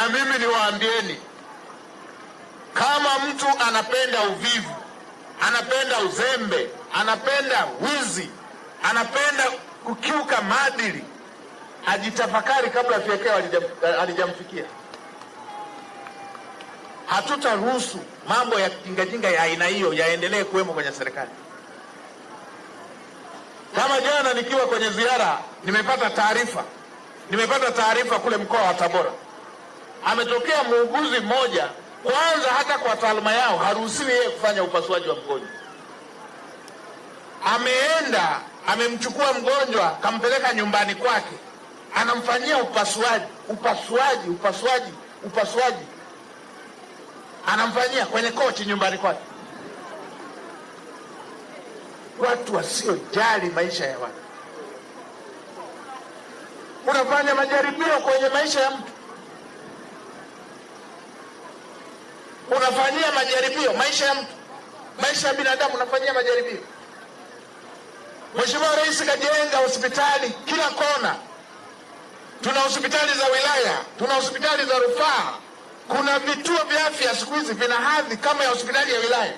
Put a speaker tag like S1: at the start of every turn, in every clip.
S1: Na mimi niwaambieni, kama mtu anapenda uvivu, anapenda uzembe, anapenda wizi, anapenda kukiuka maadili, ajitafakari kabla fiekeo halijamfikia. Hatutaruhusu mambo ya jinga ya aina hiyo yaendelee kuwemo kwenye serikali. Kama jana nikiwa kwenye ziara, nimepata taarifa kule mkoa wa Tabora, ametokea muuguzi mmoja. Kwanza hata kwa taaluma yao haruhusiwi yeye kufanya upasuaji wa mgonjwa. Ameenda amemchukua mgonjwa kampeleka nyumbani kwake, anamfanyia upasuaji anamfanyia kwenye kochi nyumbani kwake. Watu wasiojali maisha ya watu. Unafanya majaribio kwenye maisha ya mtu, unafanyia majaribio maisha ya mtu, maisha ya binadamu unafanyia majaribio. Mheshimiwa Rais kajenga hospitali kila kona. Tuna hospitali za wilaya, tuna hospitali za rufaa, kuna vituo vya afya siku hizi vina hadhi kama ya hospitali ya wilaya.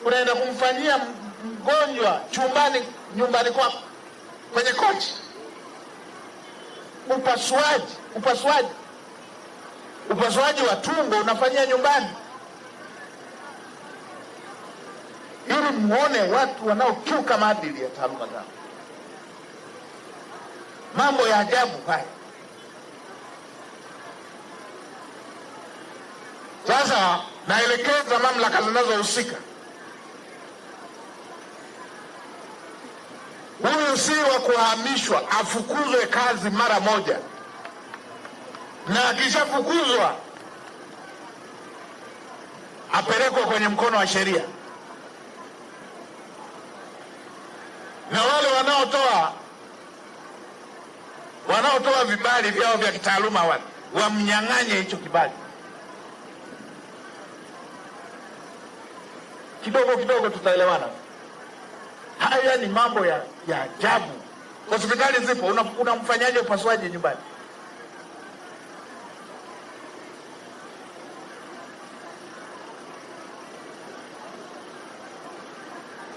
S1: Unaenda kumfanyia mgonjwa chumbani nyumbani kwako kwenye kochi. Upasuaji wa tumbo unafanyia nyumbani. Ili muone watu wanaokiuka maadili ya taaluma zao. Mambo ya ajabu haya. Sasa naelekeza mamlaka zinazohusika, huyu si wa kuhamishwa, afukuzwe kazi mara moja, na akishafukuzwa apelekwe kwenye mkono wa sheria. Na wale wanaotoa vibali vyao vya kitaaluma wamnyang'anye hicho kibali. Kidogo tutaelewana. Haya ni mambo ya ajabu. Hospitali zipo, unamfanyaje upasuaji nyumbani?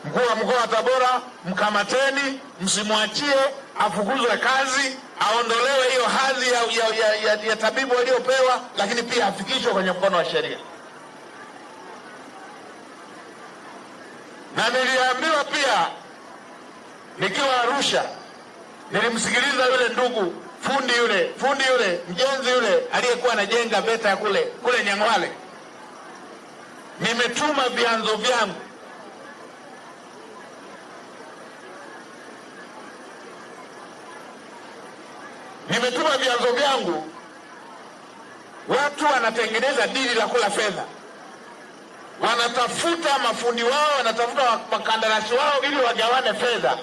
S1: Mkuu wa mkoa wa Tabora, mkamateni, msimwachie, afukuzwe kazi, aondolewe hiyo hadhi ya tabibu waliopewa, lakini pia afikishwe kwenye mkono wa sheria. Na niliambiwa pia nikiwa Arusha, nilimsikiliza yule ndugu fundi yule mjenzi yule aliyekuwa anajenga VETA kule Nyang'hwale. Nimetuma vyanzo vyangu, watu wanatengeneza dili la kula fedha. Wanatafuta mafundi wao, wanatafuta makandarasi wao ili wagawane fedha.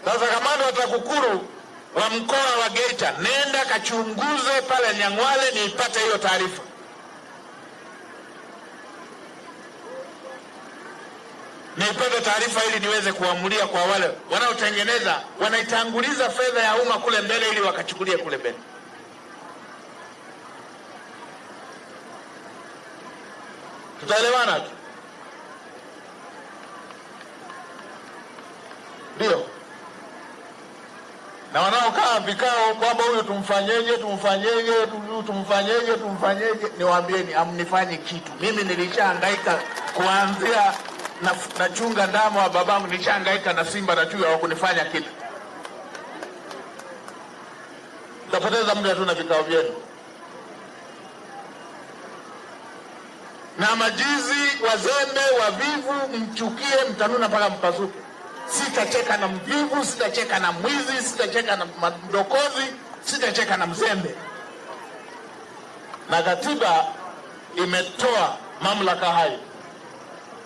S1: Sasa kamanda wa TAKUKURU wa mkoa wa Geita, nenda kachunguze pale Nyang'hwale nipate hiyo taarifa. Nipate taarifa ili niweze kuamulia kwa wale wanaotengeneza, wanaitanguliza fedha ya umma kule mbele ili wakachukulie kule mbele. Tutaelewana tu. Ndio. Na wanaokaa vikao kwamba huyu tumfanyeje, niwaambieni amnifanyi kitu. Mimi nilishahangaika kuanzia nachunga ndama wa babangu, nilishahangaika na simba na chui, hawakunifanya kitu. Tutapoteza muda tu na vikao vyenu. Na majizi, wazembe, wavivu, mchukie, mtanuna mpaka mpasuke. Sitacheka na mvivu, sitacheka na mwizi, sitacheka na mdokozi, sitacheka na mzembe. Na katiba imetoa mamlaka hayo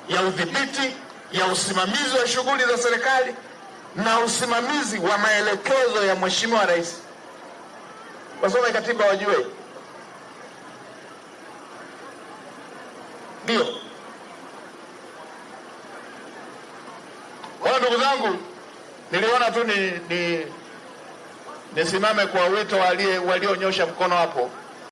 S1: ya udhibiti, ya usimamizi wa shughuli za serikali na usimamizi wa maelekezo ya Mheshimiwa Rais. Wasome katiba wajue. Ndio. Kwa ndugu zangu, niliona tu nisimame kwa wito walionyosha mkono hapo.